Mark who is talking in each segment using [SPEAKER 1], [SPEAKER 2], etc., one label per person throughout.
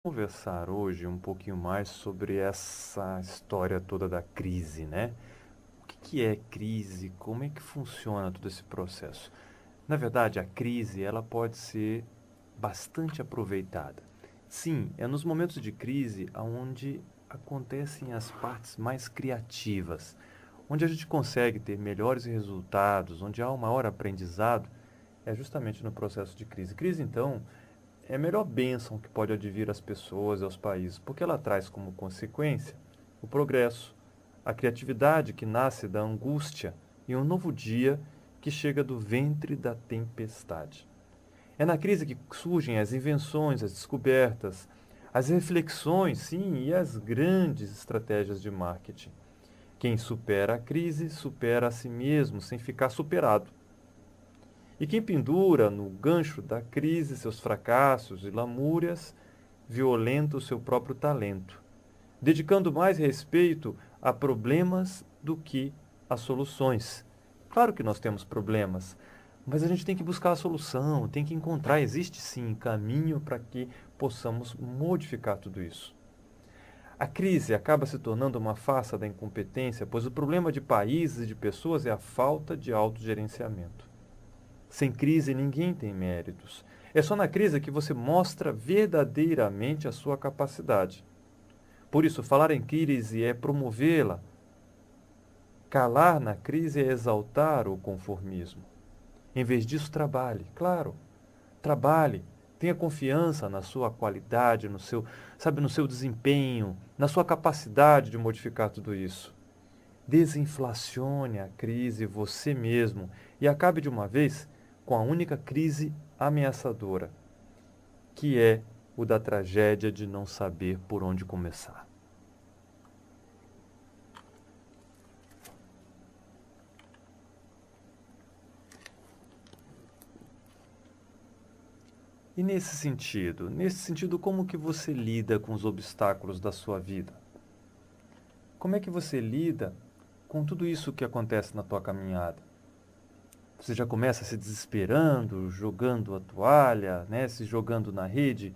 [SPEAKER 1] Conversar hoje um pouquinho mais sobre essa história toda da crise, né? O que é crise? Como é que funciona todo esse processo? Na verdade, a crise ela pode ser bastante aproveitada. Sim, é nos momentos de crise onde acontecem as partes mais criativas, onde a gente consegue ter melhores resultados, onde há um maior aprendizado, é justamente no processo de crise. Crise, então, é a melhor bênção que pode advir às pessoas e aos países, porque ela traz como consequência o progresso, a criatividade que nasce da angústia e um novo dia que chega do ventre da tempestade. É na crise que surgem as invenções, as descobertas, as reflexões, sim, e as grandes estratégias de marketing. Quem supera a crise supera a si mesmo sem ficar superado. E quem pendura no gancho da crise seus fracassos e lamúrias, violenta o seu próprio talento, dedicando mais respeito a problemas do que a soluções. Claro que nós temos problemas, mas a gente tem que buscar a solução, tem que encontrar, existe sim caminho para que possamos modificar tudo isso. A crise acaba se tornando uma farsa da incompetência, pois o problema de países e de pessoas é a falta de autogerenciamento. Sem crise, ninguém tem méritos. É só na crise que você mostra verdadeiramente a sua capacidade. Por isso, falar em crise é promovê-la. Calar na crise é exaltar o conformismo. Em vez disso, trabalhe. Claro, trabalhe. Tenha confiança na sua qualidade, no seu desempenho, na sua capacidade de modificar tudo isso. Desinflacione a crise você mesmo e acabe de uma vez com a única crise ameaçadora, que é o da tragédia de não saber por onde começar. E nesse sentido, como que você lida com os obstáculos da sua vida? Como é que você lida com tudo isso que acontece na tua caminhada? Você já começa se desesperando, jogando a toalha, né, se jogando na rede?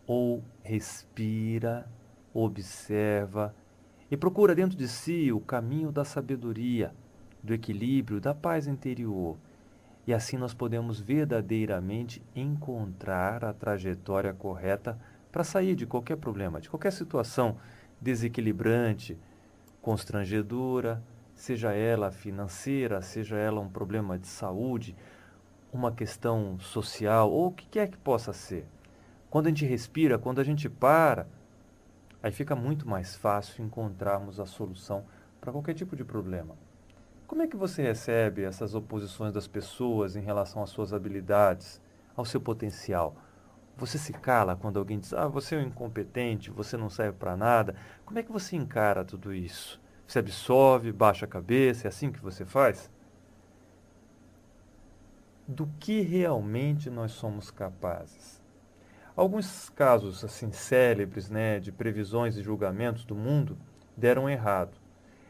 [SPEAKER 1] Ou respira, observa e procura dentro de si o caminho da sabedoria, do equilíbrio, da paz interior. E assim nós podemos verdadeiramente encontrar a trajetória correta para sair de qualquer problema, de qualquer situação desequilibrante, constrangedora, seja ela financeira, seja ela um problema de saúde, uma questão social ou o que quer que possa ser. Quando a gente respira, quando a gente para, aí fica muito mais fácil encontrarmos a solução para qualquer tipo de problema. Como é que você recebe essas oposições das pessoas em relação às suas habilidades, ao seu potencial? Você se cala quando alguém diz, você é um incompetente, você não serve para nada. Como é que você encara tudo isso? Você absorve, baixa a cabeça, é assim que você faz? Do que realmente nós somos capazes? Alguns casos assim célebres, né, de previsões e julgamentos do mundo deram errado.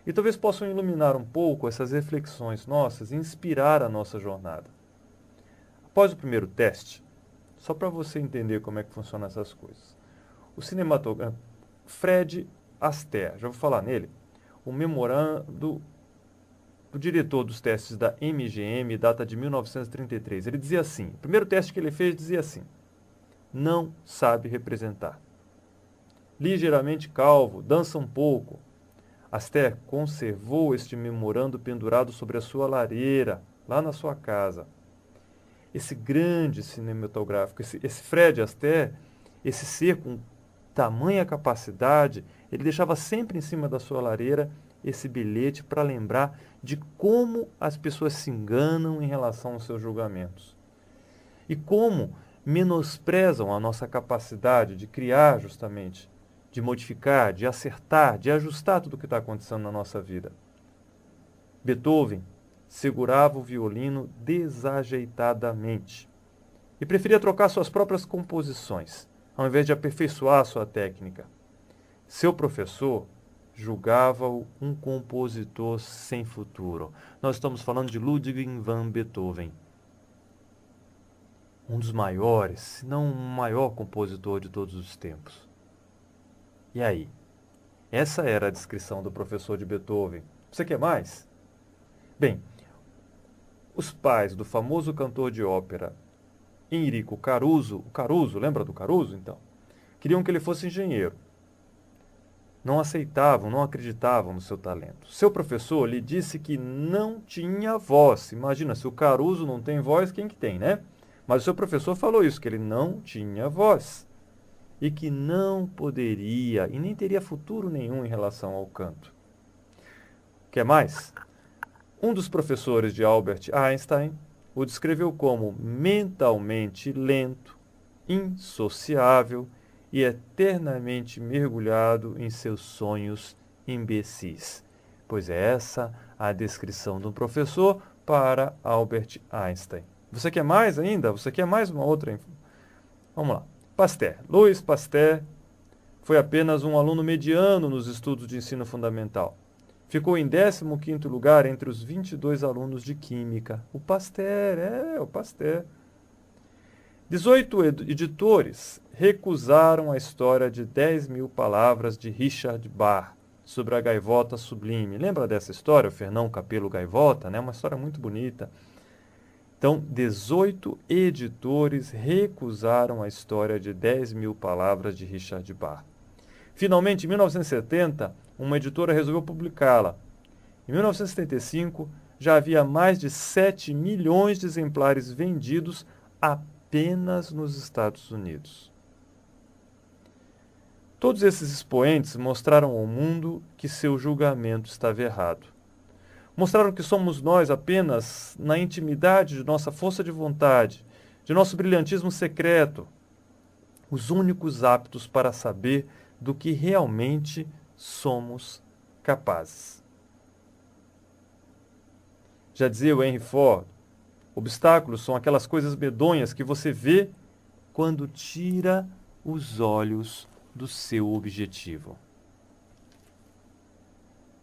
[SPEAKER 1] E talvez possam iluminar um pouco essas reflexões nossas e inspirar a nossa jornada. Após o primeiro teste, só para você entender como é que funcionam essas coisas. O cinematógrafo Fred Astaire, já vou falar nele, o memorando do diretor dos testes da MGM, data de 1933. Ele dizia assim, o primeiro teste que ele fez dizia assim, não sabe representar. Ligeiramente calvo, dança um pouco. Astaire conservou este memorando pendurado sobre a sua lareira, lá na sua casa. Esse grande cinematográfico, esse Fred Astaire, esse ser com tamanha capacidade, ele deixava sempre em cima da sua lareira esse bilhete para lembrar de como as pessoas se enganam em relação aos seus julgamentos. E como menosprezam a nossa capacidade de criar justamente, de modificar, de acertar, de ajustar tudo o que está acontecendo na nossa vida. Beethoven segurava o violino desajeitadamente e preferia trocar suas próprias composições, ao invés de aperfeiçoar sua técnica. Seu professor julgava-o um compositor sem futuro. Nós estamos falando de Ludwig van Beethoven. um dos maiores, se não o maior compositor de todos os tempos. E aí? Essa era a descrição do professor de Beethoven. Você quer mais? Bem, os pais do famoso cantor de ópera Enrico Caruso, o Caruso, lembra do Caruso, então? Queriam que ele fosse engenheiro. Não aceitavam, não acreditavam no seu talento. Seu professor lhe disse que não tinha voz. Imagina, se o Caruso não tem voz, quem que tem, né? Mas o seu professor falou isso, que ele não tinha voz. E que não poderia, e nem teria futuro nenhum em relação ao canto. Quer mais? Um dos professores de Albert Einstein o descreveu como mentalmente lento, insociável e eternamente mergulhado em seus sonhos imbecis. Pois é essa a descrição de um professor para Albert Einstein. Você quer mais ainda? Você quer mais uma outra? Vamos lá. Pasteur. Louis Pasteur foi apenas um aluno mediano nos estudos de ensino fundamental. Ficou em 15º lugar entre os 22 alunos de Química. O Pasteur. 18 editores recusaram a história de 10.000 palavras de Richard Bach sobre a gaivota sublime. Lembra dessa história, o Fernão Capelo Gaivota? Né? Uma história muito bonita. Então, 18 editores recusaram a história de 10.000 palavras de Richard Bach. Finalmente, em 1970, uma editora resolveu publicá-la. Em 1975, já havia mais de 7 milhões de exemplares vendidos apenas nos Estados Unidos. Todos esses expoentes mostraram ao mundo que seu julgamento estava errado. Mostraram que somos nós apenas na intimidade de nossa força de vontade, de nosso brilhantismo secreto, os únicos aptos para saber do que realmente somos capazes. Já dizia o Henry Ford, obstáculos são aquelas coisas medonhas que você vê quando tira os olhos do seu objetivo.